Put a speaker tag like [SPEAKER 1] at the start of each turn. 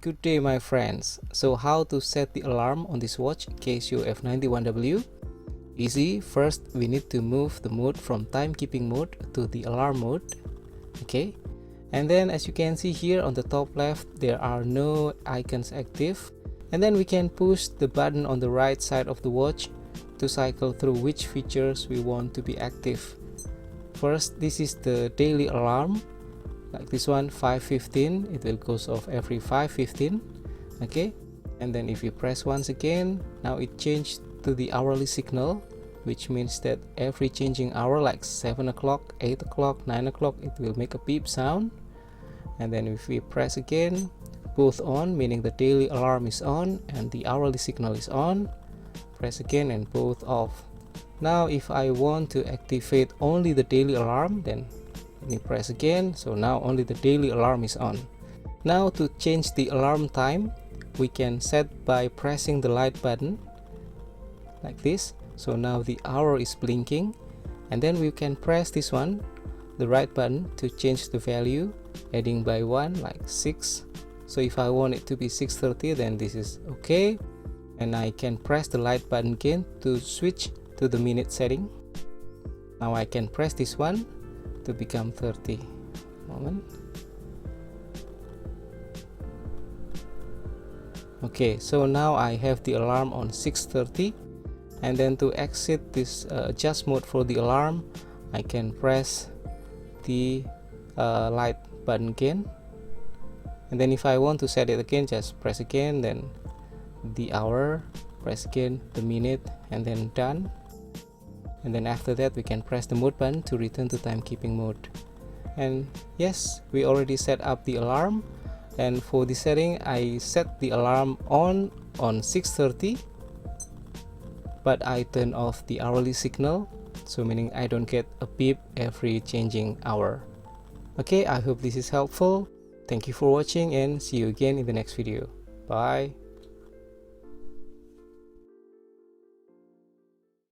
[SPEAKER 1] Good day my friends. So how to set the alarm on this watch Casio F91W? Easy. First we need to move the mode from timekeeping mode to the alarm mode. Okay, and then as you can see here on the top left there are no icons active, and then we can push the button on the right side of the watch to cycle through which features we want to be active. First, this is the daily alarm, like this one, 5:15. It will goes off every 5:15. Okay, and then if you press once again, now it changed to the hourly signal, which means that every changing hour, like 7 o'clock, 8 o'clock, 9 o'clock, it will make a beep sound. And then if we press again, both on, meaning the daily alarm is on and the hourly signal is on. Press again and both off. Now if I want to activate only the daily alarm, then let me press again. So now only the daily alarm is on. Now to change the alarm time, we can set by pressing the light button like this. So now the hour is blinking, and then we can press this one, the right button, to change the value, adding by 1, like 6. So if I want it to be 6:30, then this is okay, and I can press the light button again to switch to the minute setting. Now I can press this one to become 30. Moment. Okay, so now I have the alarm on 6:30, and then to exit this adjust mode for the alarm, I can press the light button again, and then if I want to set it again, just press again, then the hour, press again the minute, and then done. And then after that we can press the mode button to return to timekeeping mode. And yes, we already set up the alarm, and for the setting I set the alarm on 6:30, but I turn off the hourly signal, so meaning I don't get a beep every changing hour. Okay, I hope this is helpful. Thank you for watching and see you again in the next video. Bye.